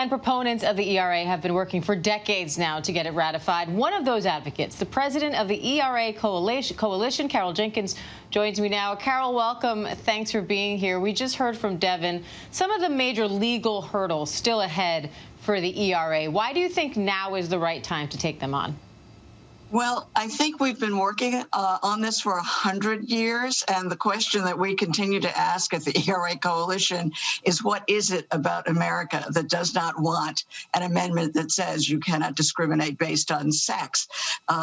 And proponents of the ERA have been working for decades now to get it ratified. One of those advocates, the president of the ERA Coalition, Carol Jenkins, joins me now. Carol, welcome. Thanks for being here. We just heard from Devin some of the major legal hurdles still ahead for the ERA. Why do you think now is the right time to take them on? Well, I think we've been working on this for 100 years, and the question that we continue to ask at the ERA Coalition is, what is it about America that does not want an amendment that says you cannot discriminate based on sex?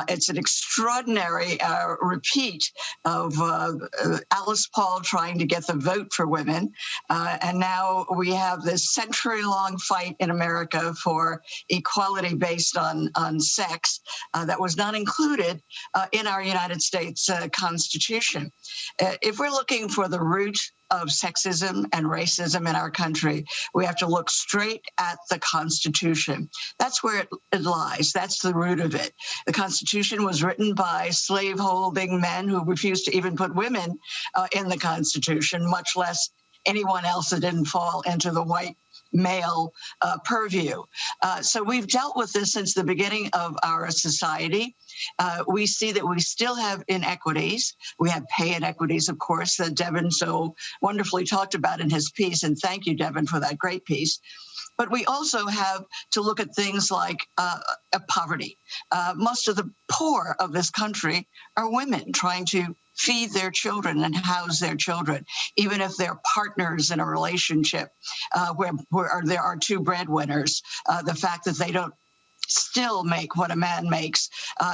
It's an extraordinary repeat of Alice Paul trying to get the vote for women, and now we have this century-long fight in America for equality based on sex that was not included in our United States Constitution. If we're looking for the root of sexism and racism in our country, we have to look straight at the Constitution. That's where it lies. That's the root of it. The Constitution was written by slave-holding men who refused to even put women in the Constitution, much less anyone else that didn't fall into the white male purview. So we've dealt with this since the beginning of our society. We see that we still have inequities. We have pay inequities, of course, that Devin so wonderfully talked about in his piece, and thank you, Devin, for that great piece. But we also have to look at things like poverty. Most of the poor of this country are women trying to feed their children and house their children, even if they're partners in a relationship where there are two breadwinners. The fact that they don't still make what a man makes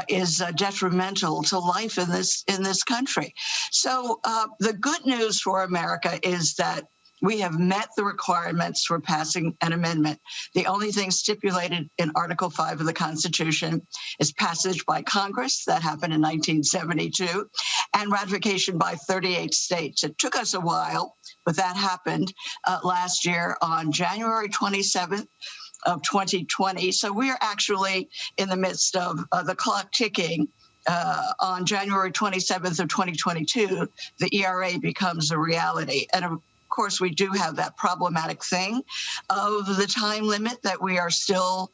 is detrimental to life in this country. So the good news for America is that we have met the requirements for passing an amendment. The only thing stipulated in Article 5 of the Constitution is passage by Congress. That happened in 1972, and ratification by 38 states. It took us a while, but that happened last year on January 27th. Of 2020. So we're actually in the midst of the clock ticking. On January 27th of 2022, the ERA becomes a reality. And of course, we do have that problematic thing of the time limit that we are still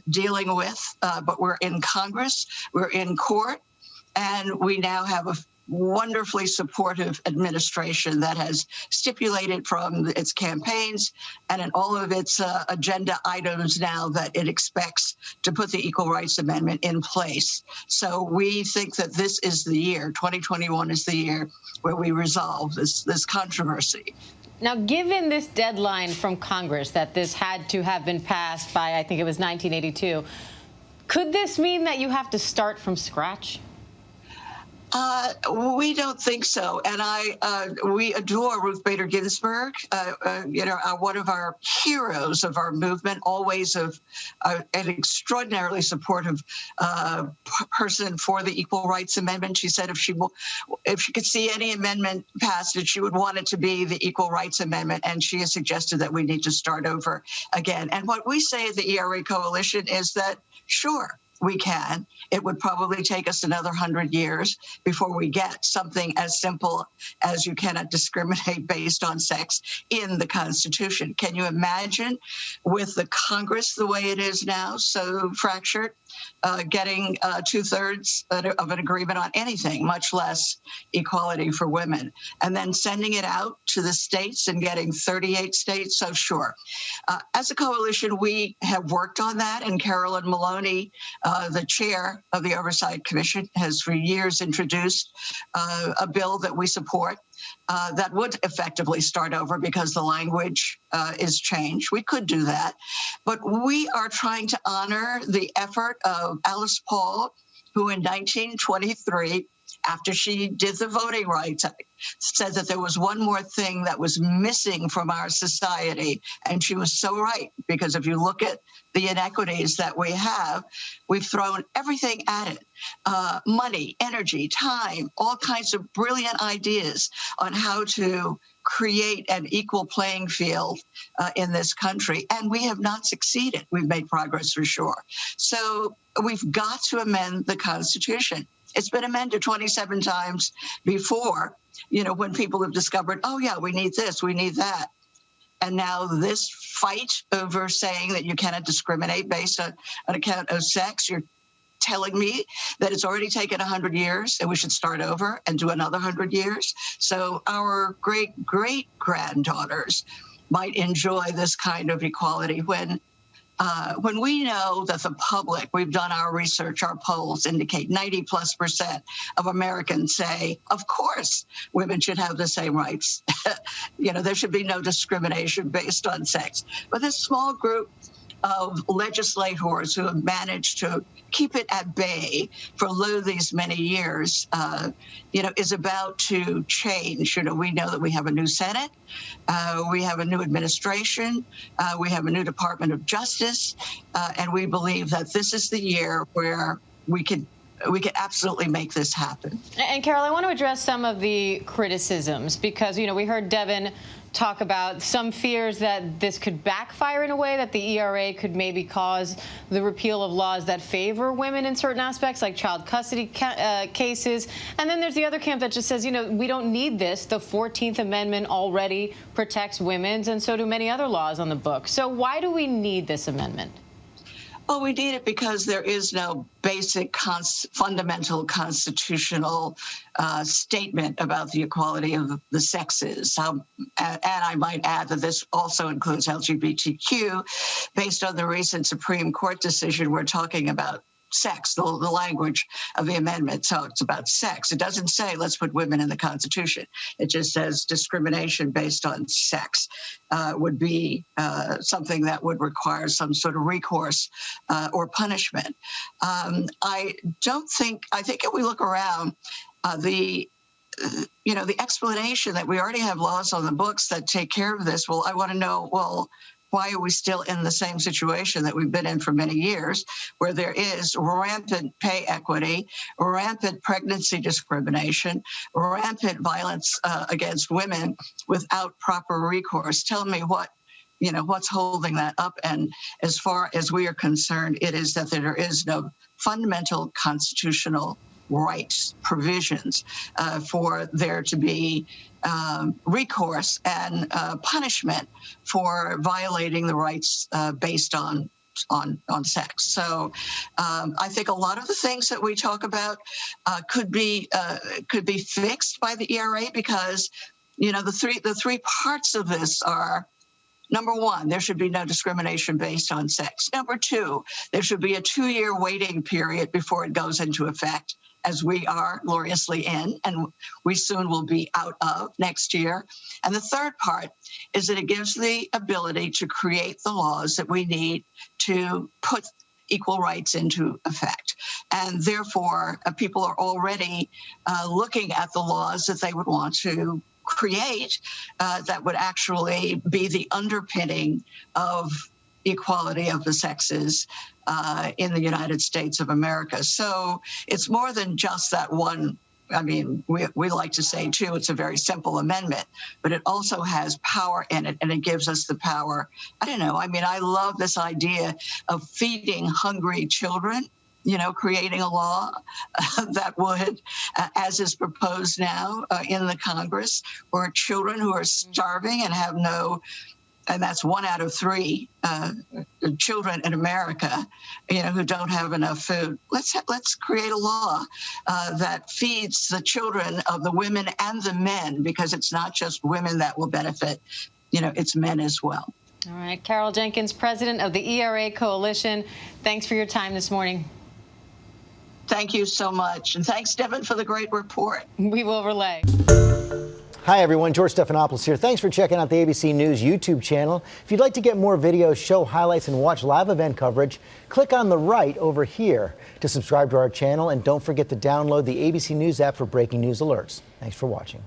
dealing with, but we're in Congress, we're in court, and we now have a wonderfully supportive administration that has stipulated from its campaigns and in all of its agenda items now that it expects to put the Equal Rights Amendment in place. So we think that this is the year, 2021 is the year where we resolve this controversy. Now, given this deadline from Congress that this had to have been passed by, I think it was 1982, could this mean that you have to start from scratch? We don't think so, and we adore Ruth Bader Ginsburg. One of our heroes of our movement, always an extraordinarily supportive person for the Equal Rights Amendment. She said if she could see any amendment passed, she would want it to be the Equal Rights Amendment, and she has suggested that we need to start over again. And what we say at the ERA Coalition is that, sure, we can. It would probably take us another 100 years before we get something as simple as you cannot discriminate based on sex in the Constitution. Can you imagine, with the Congress the way it is now, so fractured, getting 2/3 of an agreement on anything, much less equality for women, and then sending it out to the states and getting 38 states? So sure. As a coalition, we have worked on that, and Carolyn Maloney, the chair of the Oversight Commission, has for years introduced a bill that we support that would effectively start over because the language is changed. We could do that. But we are trying to honor the effort of Alice Paul, who in 1923, after she did the Voting Rights Act, said that there was one more thing that was missing from our society. And she was so right, because if you look at the inequities that we have, we've thrown everything at it. Money, energy, time, all kinds of brilliant ideas on how to create an equal playing field in this country. And we have not succeeded. We've made progress for sure. So we've got to amend the Constitution. It's been amended 27 times before, when people have discovered, oh, yeah, we need this, we need that. And now this fight over saying that you cannot discriminate based on account of sex, you're telling me that it's already taken 100 years and we should start over and do another 100 years. So our great-great-granddaughters might enjoy this kind of equality when we know that the public, we've done our research, our polls indicate 90+% of Americans say, of course, women should have the same rights. There should be no discrimination based on sex. But this small group of legislators who have managed to keep it at bay for these many years, is about to change. We know that we have a new Senate, we have a new administration, we have a new Department of Justice, and we believe that this is the year where we could absolutely make this happen. And Carol, I want to address some of the criticisms because, we heard Devin talk about some fears that this could backfire in a way, that the ERA could maybe cause the repeal of laws that favor women in certain aspects, like child custody cases. And then there's the other camp that just says, we don't need this. The 14th Amendment already protects women, and so do many other laws on the book. So why do we need this amendment? Well, we need it because there is no basic fundamental constitutional statement about the equality of the sexes. And I might add that this also includes LGBTQ. Based on the recent Supreme Court decision, we're talking about sex. The language of the amendment talks about sex. It doesn't say let's put women in the Constitution. It just says discrimination based on sex would be something that would require some sort of recourse or punishment. I think if we look around, the explanation that we already have laws on the books that take care of this, well, I want to know, why are we still in the same situation that we've been in for many years, where there is rampant pay equity, rampant pregnancy discrimination, rampant violence against women without proper recourse? Tell me what's holding that up. And as far as we are concerned, it is that there is no fundamental constitutional rights provisions for there to be recourse and punishment for violating the rights based on sex. So I think a lot of the things that we talk about could be fixed by the ERA because the three parts of this are: number one, there should be no discrimination based on sex. Number two, there should be a 2-year waiting period before it goes into effect, as we are gloriously in, and we soon will be out of next year. And the third part is that it gives the ability to create the laws that we need to put equal rights into effect. And therefore, people are already looking at the laws that they would want to create that would actually be the underpinning of equality of the sexes in the United States of America. So it's more than just that one. I mean, we like to say, too, it's a very simple amendment, but it also has power in it, and it gives us the power. I love this idea of feeding hungry children, creating a law that would, as is proposed now in the Congress, where children who are starving and have and that's 1 out of 3 children in America, who don't have enough food. Let's create a law that feeds the children of the women and the men, because it's not just women that will benefit, it's men as well. All right, Carol Jenkins, president of the ERA Coalition. Thanks for your time this morning. Thank you so much. And thanks, Devin, for the great report. We will relay. Hi, everyone. George Stephanopoulos here. Thanks for checking out the ABC News YouTube channel. If you'd like to get more videos, show highlights, and watch live event coverage, click on the right over here to subscribe to our channel. And don't forget to download the ABC News app for breaking news alerts. Thanks for watching.